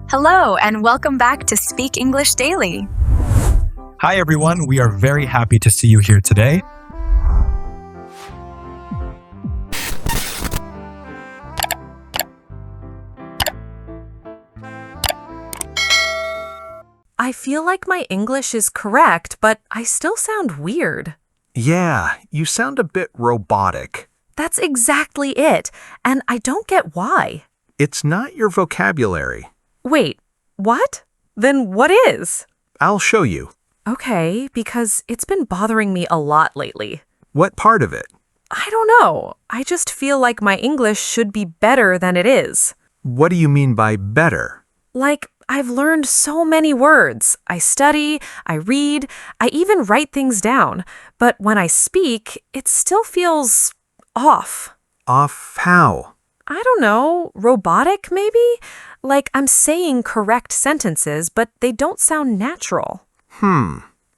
Hello, and welcome back to Speak English Daily. Hi, everyone. We are very happy to see you here today. I feel like my English is correct, but I still sound weird. Yeah, you sound a bit robotic. That's exactly it, and I don't get why. It's not your vocabulary. Wait, what? Then what is? I'll show you. Okay, because it's been bothering me a lot lately. What part of it? I don't know. I just feel like my English should be better than it is. What do you mean by better? Like, I've learned so many words. I study, I read, I even write things down. But when I speak, it still feels off. Off how? I don't know, robotic maybe? Like I'm saying correct sentences, but they don't sound natural.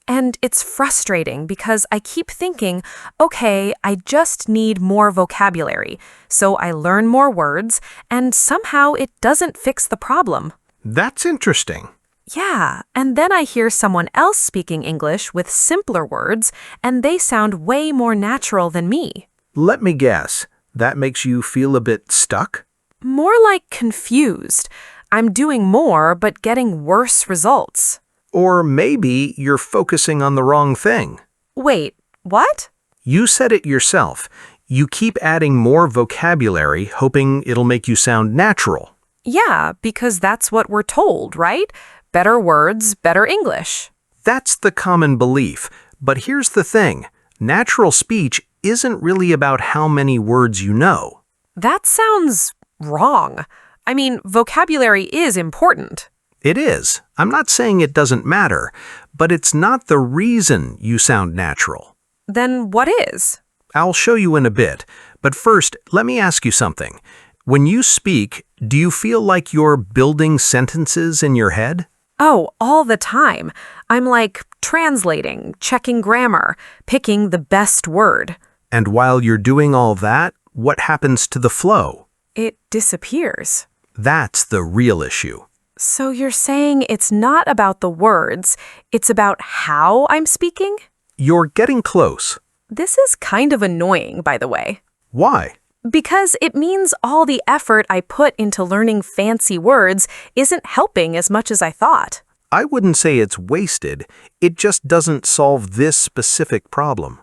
And it's frustrating because I keep thinking, okay, I just need more vocabulary. So I learn more words, and somehow it doesn't fix the problem. That's interesting. Yeah, and then I hear someone else speaking English with simpler words, and they sound way more natural than me. Let me guess. That makes you feel a bit stuck? More like confused. I'm doing more, but getting worse results. Or maybe you're focusing on the wrong thing. Wait, what? You said it yourself. You keep adding more vocabulary, hoping it'll make you sound natural. Yeah, because that's what we're told, right? Better words, better English. That's the common belief. But here's the thing. Natural speech isn't really about how many words you know. That sounds wrong. I mean, vocabulary is important. It is. I'm not saying it doesn't matter, but it's not the reason you sound natural. Then what is? I'll show you in a bit, but first, let me ask you something. When you speak, do you feel like you're building sentences in your head? Oh, all the time. I'm like translating, checking grammar, picking the best word. And while you're doing all that, what happens to the flow? It disappears. That's the real issue. So you're saying it's not about the words, it's about how I'm speaking? You're getting close. This is kind of annoying, by the way. Why? Because it means all the effort I put into learning fancy words isn't helping as much as I thought. I wouldn't say it's wasted. It just doesn't solve this specific problem.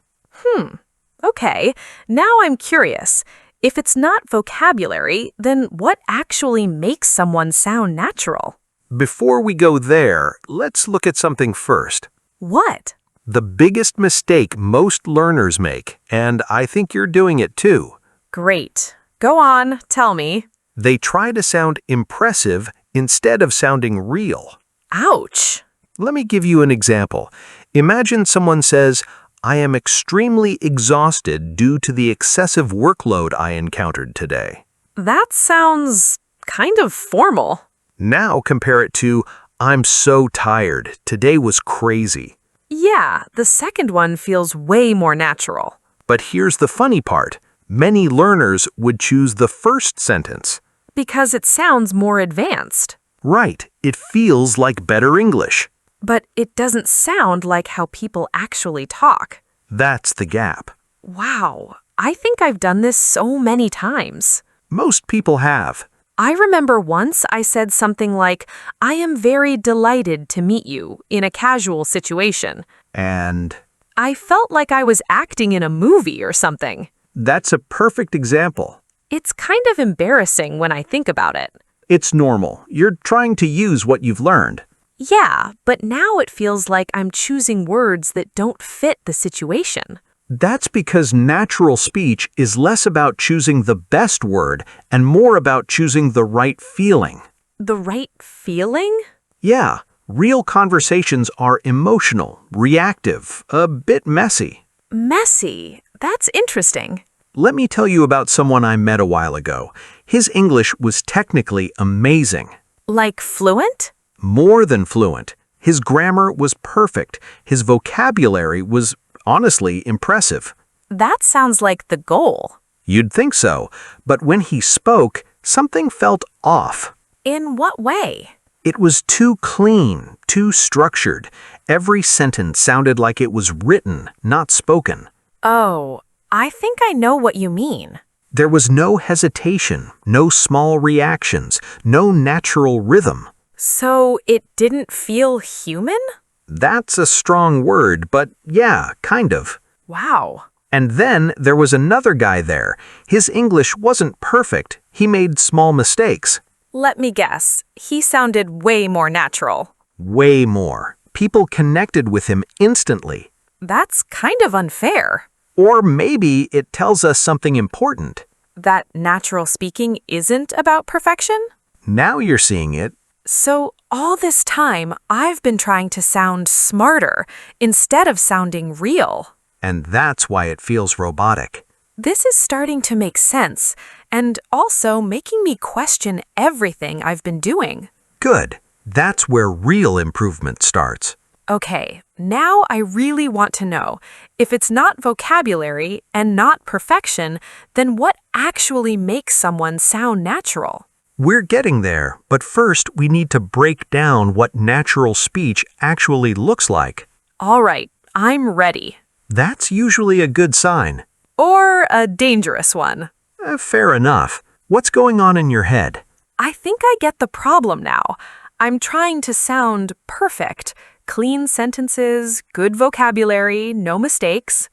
Okay, now I'm curious. If it's not vocabulary, then what actually makes someone sound natural? Before we go there, let's look at something first. What? The biggest mistake most learners make, and I think you're doing it too. Great. Go on, tell me. They try to sound impressive instead of sounding real. Ouch. Let me give you an example. Imagine someone says, I am extremely exhausted due to the excessive workload I encountered today. That sounds kind of formal. Now compare it to, I'm so tired. Today was crazy. Yeah, the second one feels way more natural. But here's the funny part. Many learners would choose the first sentence. Because it sounds more advanced. Right, it feels like better English. But it doesn't sound like how people actually talk. That's the gap. Wow, I think I've done this so many times. Most people have. I remember once I said something like, I am very delighted to meet you in a casual situation. And I felt like I was acting in a movie or something. that's a perfect example. It's kind of embarrassing when I think about it. It's normal. You're trying to use what you've learned. Yeah, but now it feels like I'm choosing words that don't fit the situation. That's because natural speech is less about choosing the best word and more about choosing the right feeling. The right feeling? Yeah, real conversations are emotional, reactive, a bit messy. Messy. That's interesting. Let me tell you about someone I met a while ago. His English was technically amazing. Like fluent? More than fluent. His grammar was perfect. His vocabulary was honestly impressive. That sounds like the goal. You'd think so, but when he spoke, something felt off. In what way? It was too clean, too structured. Every sentence sounded like it was written, not spoken. Oh, I think I know what you mean. There was no hesitation, no small reactions, no natural rhythm. So it didn't feel human? That's a strong word, but yeah, kind of. Wow. And then there was another guy there. His English wasn't perfect. He made small mistakes. Let me guess. He sounded way more natural. Way more. People connected with him instantly. That's kind of unfair. Or maybe it tells us something important. That natural speaking isn't about perfection? Now you're seeing it. So all this time, I've been trying to sound smarter instead of sounding real. And that's why it feels robotic. This is starting to make sense, and also making me question everything I've been doing. Good. That's where real improvement starts. Okay, now I really want to know, if it's not vocabulary and not perfection, then what actually makes someone sound natural? We're getting there, but first we need to break down what natural speech actually looks like. All right, I'm ready. That's usually a good sign. Or a dangerous one. Fair enough. What's going on in your head? I think I get the problem now. I'm trying to sound perfect. Clean sentences, good vocabulary, no mistakes.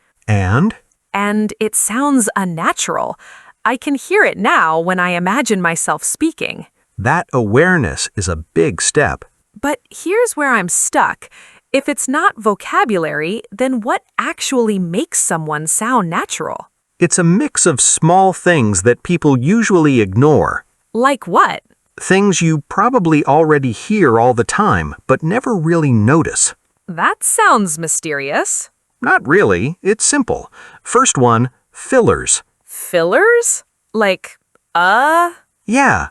And it sounds unnatural. I can hear it now when I imagine myself speaking. that awareness is a big step. But here's where I'm stuck. If it's not vocabulary, then what actually makes someone sound natural? It's a mix of small things that people usually ignore. Like what? Things you probably already hear all the time, but never really notice. That sounds mysterious. Not really, it's simple. First one, fillers. Fillers? Like, Yeah,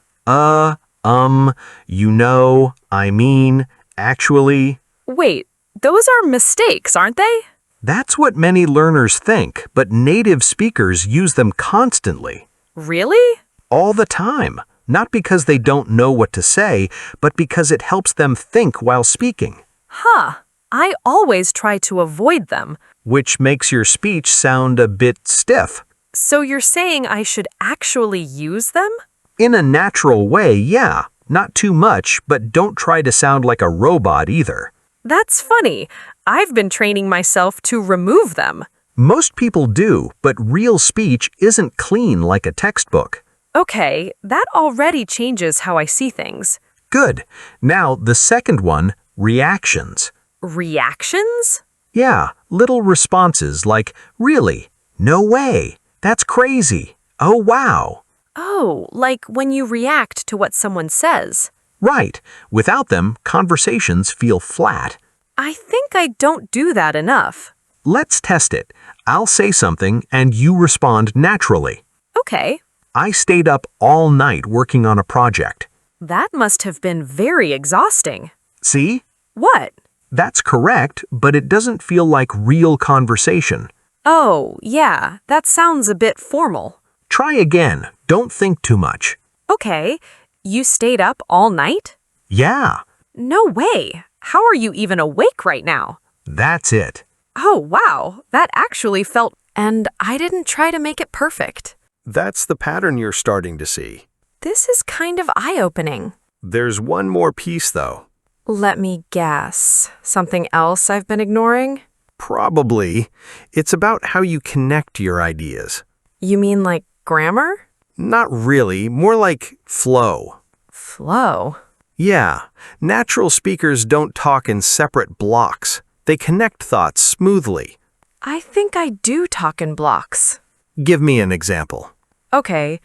you know, I mean, actually. Wait, those are mistakes, aren't they? That's what many learners think, but native speakers use them constantly. Really? All the time. Not because they don't know what to say, but because it helps them think while speaking. Huh. I always try to avoid them. Which makes your speech sound a bit stiff. So you're saying I should actually use them? In a natural way, yeah. Not too much, but don't try to sound like a robot either. That's funny. I've been training myself to remove them. Most people do, but real speech isn't clean like a textbook. Okay, that already changes how I see things. Good. Now, the second one, reactions. Reactions? Yeah, little responses like, really, no way, that's crazy, oh wow. Oh, like when you react to what someone says. Right. Without them, conversations feel flat. I think I don't do that enough. Let's test it. I'll say something and you respond naturally. Okay. I stayed up all night working on a project. That must have been very exhausting. See? What? That's correct, but it doesn't feel like real conversation. Oh, yeah, that sounds a bit formal. Try again. Don't think too much. Okay, you stayed up all night? Yeah, No way. How are you even awake right now? that's it. Oh, wow, that actually felt... And I didn't try to make it perfect. That's the pattern you're starting to see. This is kind of eye-opening. There's one more piece, though. Let me guess. Something else I've been ignoring? Probably. It's about how you connect your ideas. You mean like grammar? Not really, more like flow. Flow. Yeah, natural speakers don't talk in separate blocks. They connect thoughts smoothly. I think I do talk in blocks. Give me an example. Okay,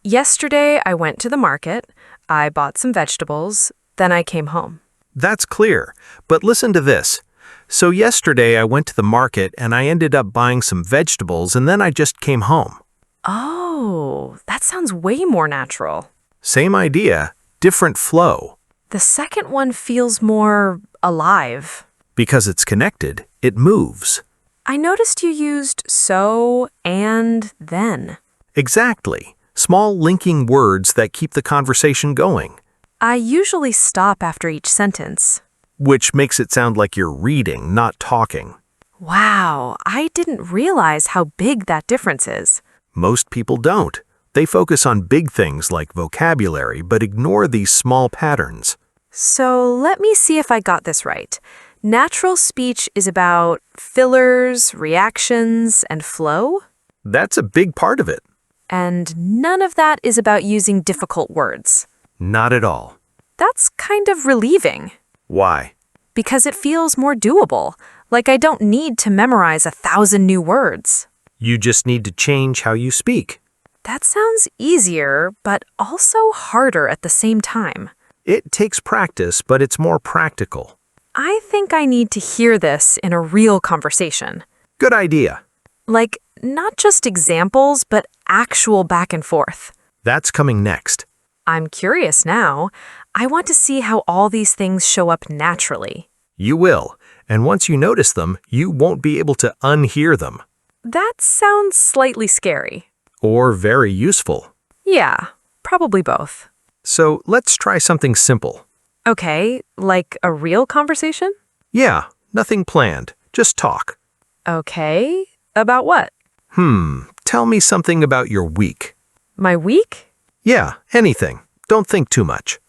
yesterday I went to the market, I bought some vegetables, then I came home. That's clear, but listen to this. So yesterday I went to the market and I ended up buying some vegetables and then I just came home. Oh, that sounds way more natural. Same idea, different flow. The second one feels more alive. Because it's connected, it moves. I noticed you used so and then. Exactly. Small linking words that keep the conversation going. I usually stop after each sentence. which makes it sound like you're reading, not talking. Wow, I didn't realize how big that difference is. Most people don't. They focus on big things like vocabulary, but ignore these small patterns. So let me see if I got this right. Natural speech is about fillers, reactions, and flow? That's a big part of it. And none of that is about using difficult words. Not at all. That's kind of relieving, Why? because it feels more doable, like I don't need to memorize 1,000 new words. You just need to change how you speak. That sounds easier, but also harder at the same time. It takes practice, but it's more practical. I think I need to hear this in a real conversation. Good idea. Like, not just examples, but actual back and forth. That's coming next. I'm curious now. I want to see how all these things show up naturally. You will, and once you notice them, you won't be able to unhear them. That sounds slightly scary. Or very useful. Yeah, probably both. So let's try something simple. Okay, like a real conversation? Yeah, nothing planned. Just talk. Okay, about what? Tell me something about your week. My week? Yeah, anything. Don't think too much.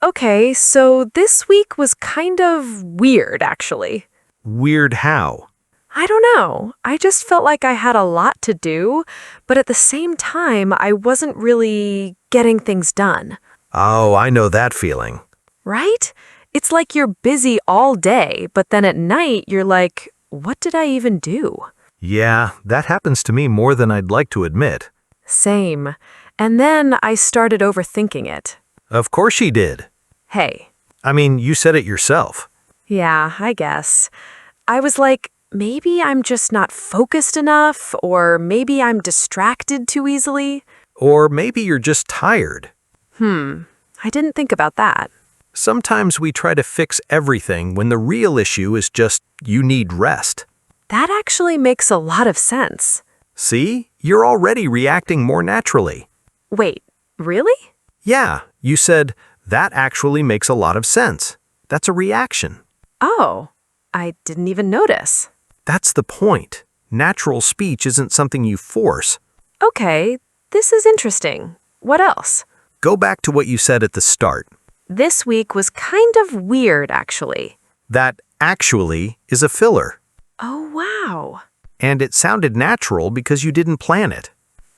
Okay, so this week was kind of weird, actually. Weird how? I don't know. I just felt like I had a lot to do, but at the same time, I wasn't really getting things done. Oh, I know that feeling. Right? It's like you're busy all day, but then at night, you're like, what did I even do? Yeah, that happens to me more than I'd like to admit. Same. And then I started overthinking it. Of course she did. Hey. I mean, you said it yourself. Yeah, I guess. I was like, maybe I'm just not focused enough, or maybe I'm distracted too easily. Or maybe you're just tired. I didn't think about that. Sometimes we try to fix everything when the real issue is just you need rest. That actually makes a lot of sense. See? You're already reacting more naturally. Wait, really? Yeah, you said, that actually makes a lot of sense. That's a reaction. Oh, I didn't even notice. That's the point. Natural speech isn't something you force. Okay, this is interesting. What else? Go back to what you said at the start. This week was kind of weird, actually. That actually is a filler. Oh, wow. And it sounded natural because you didn't plan it.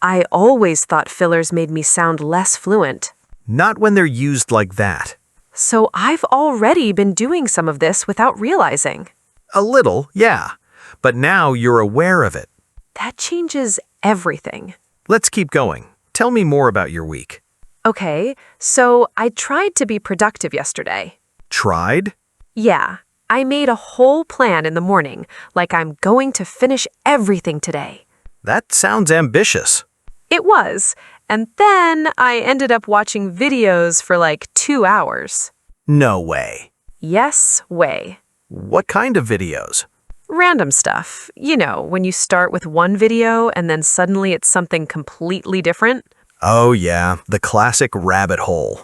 I always thought fillers made me sound less fluent. Not when they're used like that. So I've already been doing some of this without realizing. A little, yeah. But now you're aware of it. That changes everything. Let's keep going. Tell me more about your week. Okay, so I tried to be productive yesterday. Tried? Yeah, I made a whole plan in the morning, like I'm going to finish everything today. That sounds ambitious. It was, and then I ended up watching videos for like 2 hours. No way. Yes, way. What kind of videos? Random stuff. You know, when you start with one video and then suddenly it's something completely different. Oh yeah, the classic rabbit hole.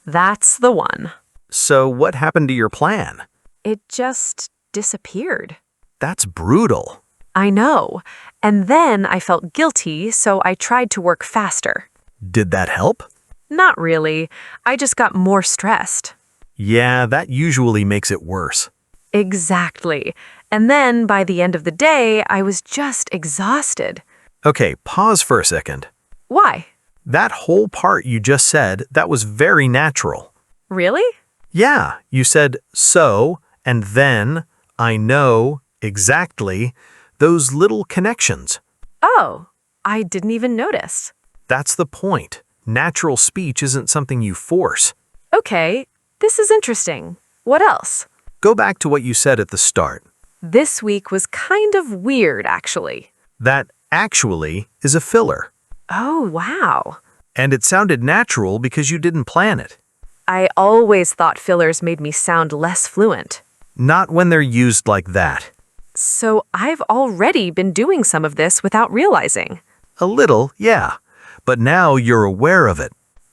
That's the one. So what happened to your plan? It just disappeared. That's brutal. I know. And then I felt guilty, so I tried to work faster. Did that help? Not really. I just got more stressed. Yeah, that usually makes it worse. Exactly. And then by the end of the day, I was just exhausted. Okay, pause for a second. Why? That whole part you just said, that was very natural. Really? Yeah, you said so, and then, I know, exactly, those little connections. Oh, I didn't even notice. That's the point. Natural speech isn't something you force. Okay, this is interesting. What else? Go back to what you said at the start. This week was kind of weird, actually. That actually is a filler. Oh, wow. And it sounded natural because you didn't plan it. I always thought fillers made me sound less fluent. Not when they're used like that. So I've already been doing some of this without realizing. A little, yeah. But now you're aware of it.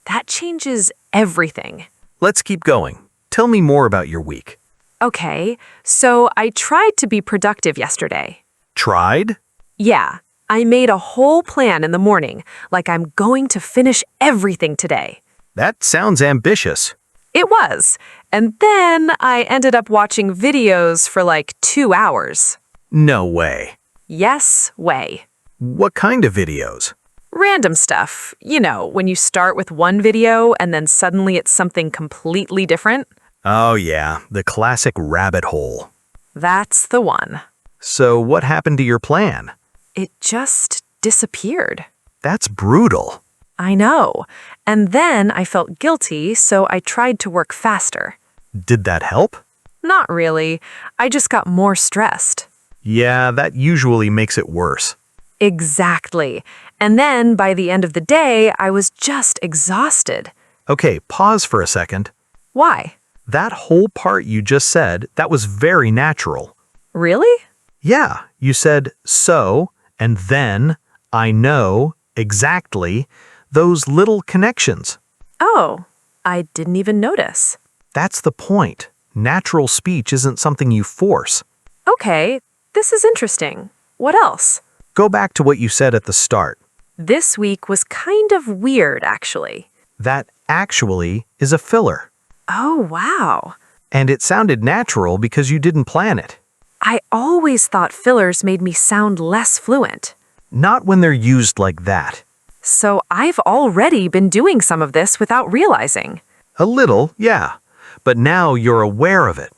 That changes everything. Let's keep going. Tell me more about your week. Okay, so I tried to be productive yesterday. Tried? Yeah, I made a whole plan in the morning, like I'm going to finish everything today. That sounds ambitious. It was. And then I ended up watching videos for like 2 hours. No way. Yes, way. What kind of videos? Random stuff. You know, when you start with one video and then suddenly it's something completely different. Oh yeah, the classic rabbit hole. That's the one. So what happened to your plan? It just disappeared. That's brutal. I know. And then I felt guilty, so I tried to work faster. Did that help? Not really. I just got more stressed. Yeah, that usually makes it worse. Exactly. And then by the end of the day, I was just exhausted. Okay, pause for a second. Why? That whole part you just said, that was very natural. Really? Yeah, you said so, and then, I know, exactly, those little connections. Oh, I didn't even notice. That's the point. Natural speech isn't something you force. Okay, this is interesting. What else? Go back to what you said at the start. This week was kind of weird, actually. That actually is a filler. Oh, wow. And it sounded natural because you didn't plan it. I always thought fillers made me sound less fluent. Not when they're used like that. So I've already been doing some of this without realizing. A little, yeah. But now you're aware of it.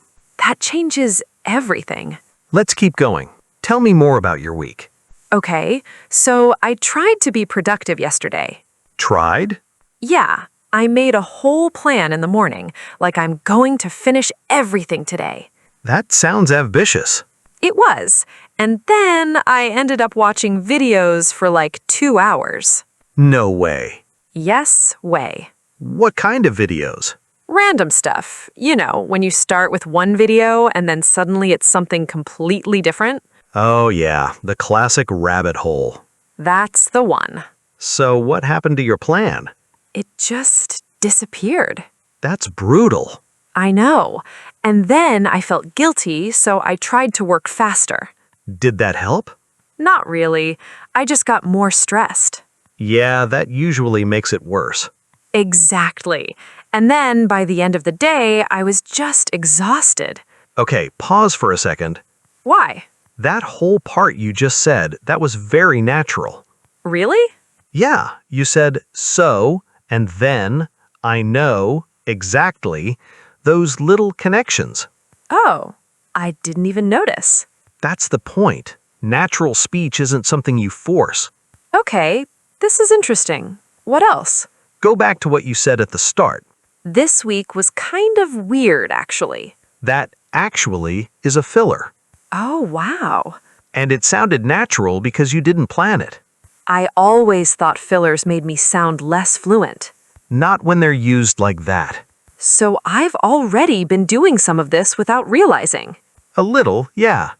That changes everything. Let's keep going. Tell me more about your week. Okay, so I tried to be productive yesterday. Tried? Yeah, I made a whole plan in the morning, like I'm going to finish everything today. That sounds ambitious. It was. And then I ended up watching videos for like 2 hours. No way. Yes, way. What kind of videos? Random stuff. You know, when you start with one video and then suddenly it's something completely different. Oh yeah, the classic rabbit hole. That's the one. So what happened to your plan? It just disappeared. That's brutal. I know. And then I felt guilty, so I tried to work faster. Did that help? Not really. I just got more stressed. Yeah, that usually makes it worse. Exactly. And then by the end of the day, I was just exhausted. Okay, pause for a second. Why? That whole part you just said, that was very natural. Really? Yeah, you said so, and then, I know, exactly, those little connections. Oh, I didn't even notice. That's the point. Natural speech isn't something you force. Okay, this is interesting. What else? Go back to what you said at the start. This week was kind of weird, actually. That actually is a filler. Oh, wow. And it sounded natural because you didn't plan it. I always thought fillers made me sound less fluent. Not when they're used like that. So I've already been doing some of this without realizing. A little, yeah.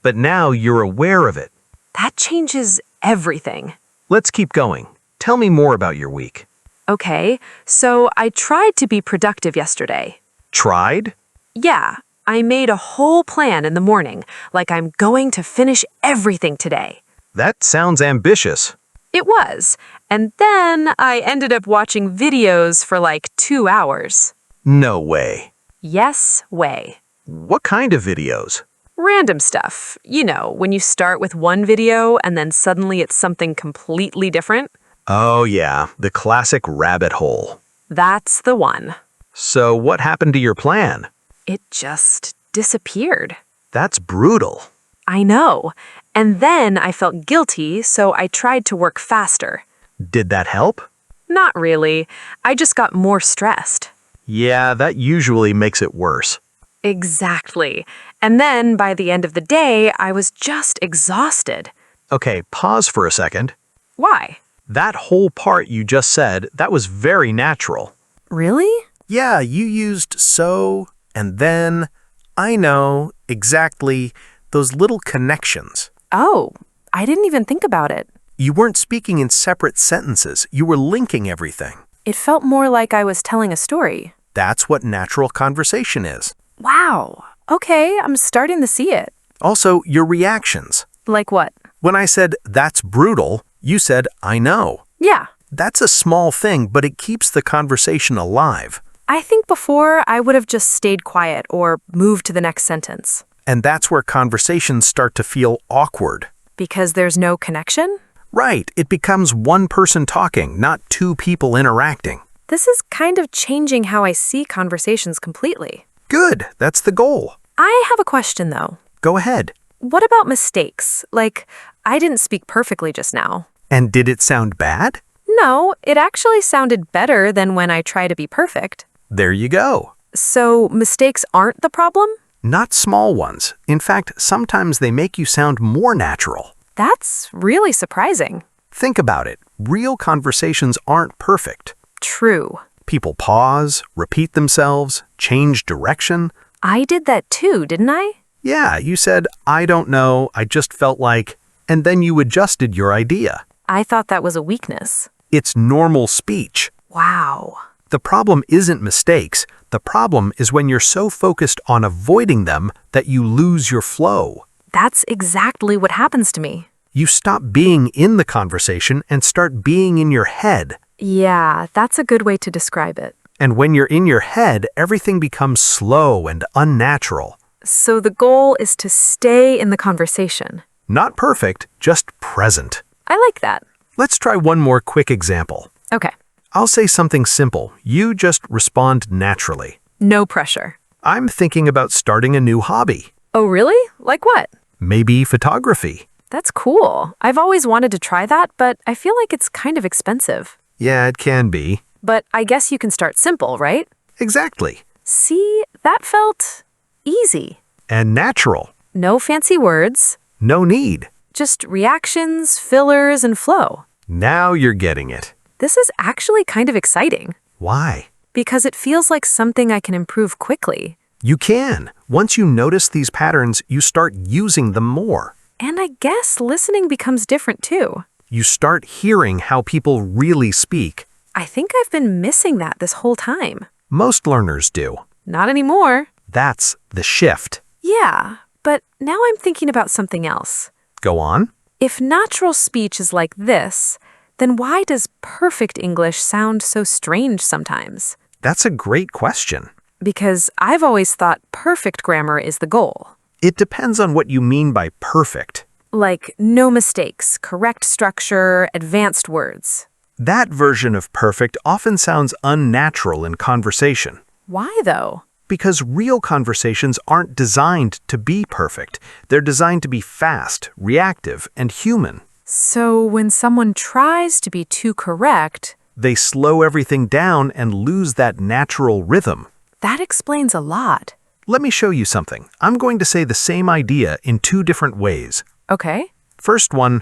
But now you're aware of it. That changes everything. Let's keep going. Tell me more about your week. Okay, so I tried to be productive yesterday. Tried? Yeah, I made a whole plan in the morning, like I'm going to finish everything today. That sounds ambitious. It was. And then I ended up watching videos for like 2 hours. No way. Yes, way. What kind of videos? Random stuff. You know, when you start with one video and then suddenly it's something completely different. Oh yeah, the classic rabbit hole. That's the one. So what happened to your plan? It just disappeared. That's brutal. I know. And then I felt guilty, so I tried to work faster. Did that help? Not really. I just got more stressed. Yeah, that usually makes it worse. Exactly. And then by the end of the day, I was just exhausted. Okay, pause for a second. Why? That whole part you just said, that was very natural. Really? Yeah, you used so, and then, I know, exactly, those little connections. Oh, I didn't even think about it. You weren't speaking in separate sentences. You were linking everything. It felt more like I was telling a story. That's what natural conversation is. Wow. Okay, I'm starting to see it. Also, your reactions. Like what? When I said, that's brutal, you said, I know. Yeah. That's a small thing, but it keeps the conversation alive. I think before I would have just stayed quiet or moved to the next sentence. And that's where conversations start to feel awkward. Because there's no connection? Right, it becomes one person talking, not two people interacting. This is kind of changing how I see conversations completely. Good, that's the goal. I have a question though. Go ahead. What about mistakes? Like, I didn't speak perfectly just now. And did it sound bad? No, it actually sounded better than when I try to be perfect. There you go. So, mistakes aren't the problem? Not small ones. In fact, sometimes they make you sound more natural. That's really surprising. Think about it. Real conversations aren't perfect. True. People pause, repeat themselves, change direction. I did that too, didn't I? Yeah, you said, I don't know, I just felt like, and then you adjusted your idea. I thought that was a weakness. It's normal speech. Wow. The problem isn't mistakes. The problem is when you're so focused on avoiding them that you lose your flow. That's exactly what happens to me. You stop being in the conversation and start being in your head. Yeah, that's a good way to describe it. And when you're in your head, everything becomes slow and unnatural. So the goal is to stay in the conversation. Not perfect, just present. I like that. Let's try one more quick example. Okay. I'll say something simple. You just respond naturally. No pressure. I'm thinking about starting a new hobby. Oh, really? Like what? Maybe photography. That's cool. I've always wanted to try that, but I feel like it's kind of expensive. Yeah, it can be. But I guess you can start simple, right? Exactly. See, that felt easy. And natural. No fancy words. No need. Just reactions, fillers, and flow. Now you're getting it. This is actually kind of exciting. Why? Because it feels like something I can improve quickly. You can. Once you notice these patterns, you start using them more. And I guess listening becomes different too. You start hearing how people really speak. I think I've been missing that this whole time. Most learners do. Not anymore. That's the shift. Yeah, but now I'm thinking about something else. Go on. If natural speech is like this, then why does perfect English sound so strange sometimes? That's a great question. Because I've always thought perfect grammar is the goal. It depends on what you mean by perfect. Like no mistakes, correct structure, advanced words. That version of perfect often sounds unnatural in conversation. Why though? Because real conversations aren't designed to be perfect. They're designed to be fast, reactive, and human. So when someone tries to be too correct, They slow everything down and lose that natural rhythm. that explains a lot. Let me show you something. I'm going to say the same idea in two different ways. Okay. First one,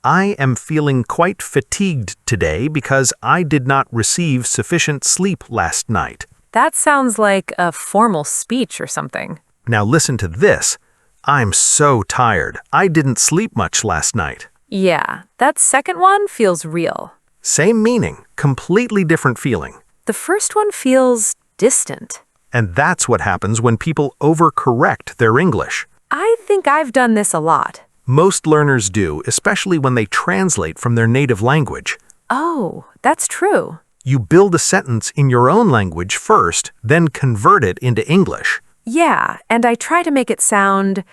I am feeling quite fatigued today because I did not receive sufficient sleep last night. That sounds like a formal speech or something. Now listen to this. I'm so tired. I didn't sleep much last night. Yeah, that second one feels real. Same meaning, completely different feeling. The first one feels distant. And that's what happens when people overcorrect their English. I think I've done this a lot. Most learners do, especially when they translate from their native language. Oh, that's true. You build a sentence in your own language first, then convert it into English. Yeah, and I try to make it sound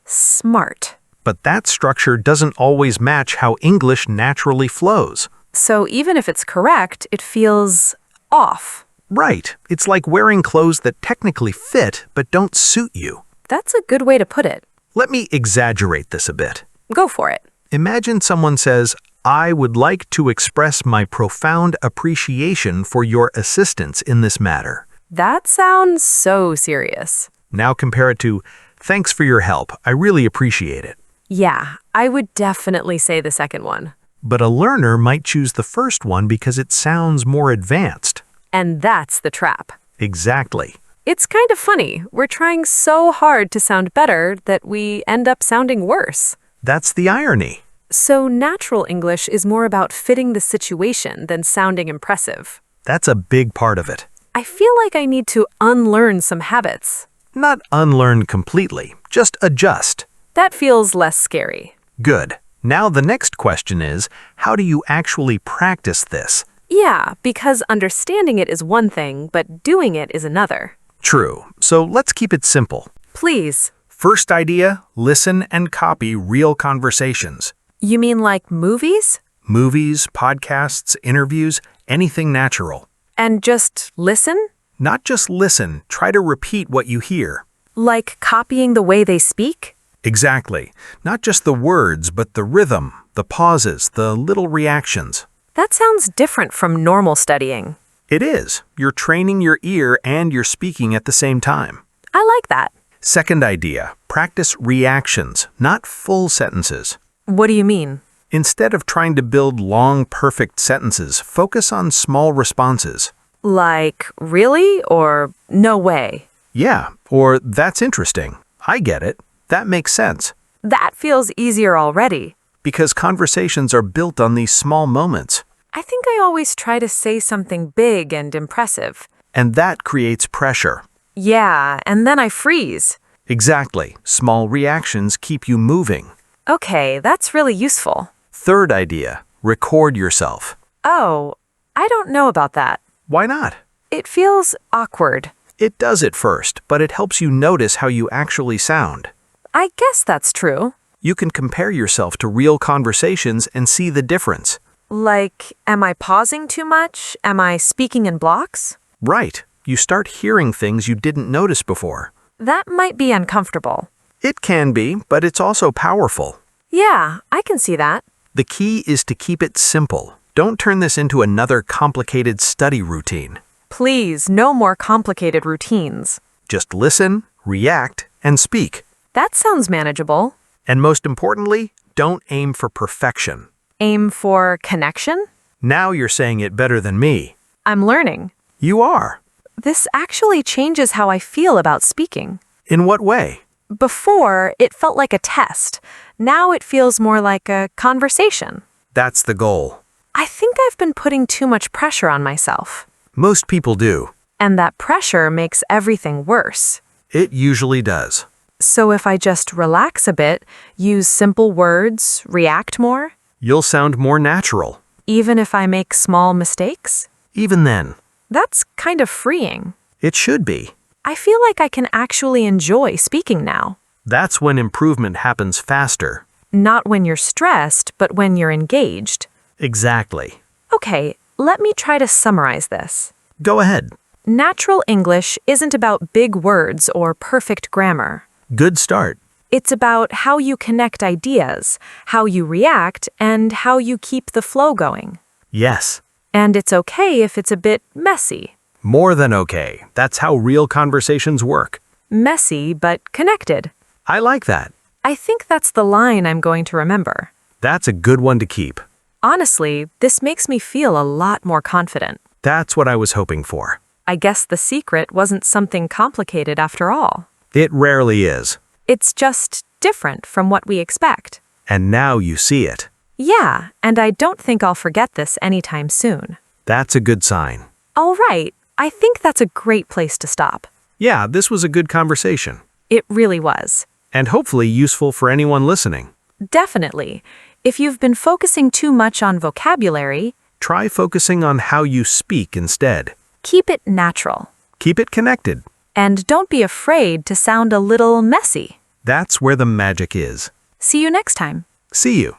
smart. But that structure doesn't always match how English naturally flows. So even if it's correct, it feels off. Right. It's like wearing clothes that technically fit but don't suit you. That's a good way to put it. Let me exaggerate this a bit. Go for it. Imagine someone says, I would like to express my profound appreciation for your assistance in this matter. That sounds so serious. Now compare it to, thanks for your help. I really appreciate it. Yeah, I would definitely say the second one. But a learner might choose the first one because it sounds more advanced. And that's the trap. Exactly. It's kind of funny. We're trying so hard to sound better that we end up sounding worse. That's the irony. So natural English is more about fitting the situation than sounding impressive. That's a big part of it. I feel like I need to unlearn some habits. Not unlearn completely, just adjust. That feels less scary. Good. Now the next question is, how do you actually practice this? Yeah, because understanding it is one thing, but doing it is another. True. So let's keep it simple. Please. First idea, listen and copy real conversations. You mean like movies? Movies, podcasts, interviews, anything natural. And just listen? Not just listen, try to repeat what you hear. Like copying the way they speak? Exactly. Not just the words, but the rhythm, the pauses, the little reactions. That sounds different from normal studying. It is. You're training your ear and you're speaking at the same time. I like that. Second idea, practice reactions, not full sentences. What do you mean? Instead of trying to build long, perfect sentences, focus on small responses. Like, really? Or no way? Yeah, or that's interesting. I get it. That makes sense. That feels easier already. Because conversations are built on these small moments. I think I always try to say something big and impressive. And that creates pressure. Yeah, and then I freeze. Exactly. Small reactions keep you moving. Okay, that's really useful. Third idea, record yourself. Oh, I don't know about that. Why not? It feels awkward. It does at first, but it helps you notice how you actually sound. I guess that's true. You can compare yourself to real conversations and see the difference. Like, am I pausing too much? Am I speaking in blocks? Right. You start hearing things you didn't notice before. That might be uncomfortable. It can be, but it's also powerful. Yeah, I can see that. The key is to keep it simple. Don't turn this into another complicated study routine. Please, no more complicated routines. Just listen, react, and speak. That sounds manageable. And most importantly, don't aim for perfection. Aim for connection? Now you're saying it better than me. I'm learning. You are. This actually changes how I feel about speaking. In what way? Before, it felt like a test. Now it feels more like a conversation. That's the goal. I think I've been putting too much pressure on myself. Most people do. And that pressure makes everything worse. It usually does. So if I just relax a bit, use simple words, react more, You'll sound more natural. even if I make small mistakes, Even then, that's kind of freeing. it should be. I feel like I can actually enjoy speaking now. That's when improvement happens faster. Not when you're stressed, but when you're engaged. Exactly. Okay, let me try to summarize this. Go ahead. Natural English isn't about big words or perfect grammar. Good start. It's about how you connect ideas, how you react, and how you keep the flow going. Yes. And it's okay if it's a bit messy. More than okay. That's how real conversations work. Messy, but connected. I like that. I think that's the line I'm going to remember. That's a good one to keep. Honestly, this makes me feel a lot more confident. That's what I was hoping for. I guess the secret wasn't something complicated after all. It rarely is. It's just different from what we expect. And now you see it. Yeah, and I don't think I'll forget this anytime soon. That's a good sign. All right, I think that's a great place to stop. Yeah, this was a good conversation. It really was. And hopefully useful for anyone listening. Definitely. If you've been focusing too much on vocabulary, Try focusing on how you speak instead. keep it natural. Keep it connected. And don't be afraid to sound a little messy. That's where the magic is. See you next time. See you.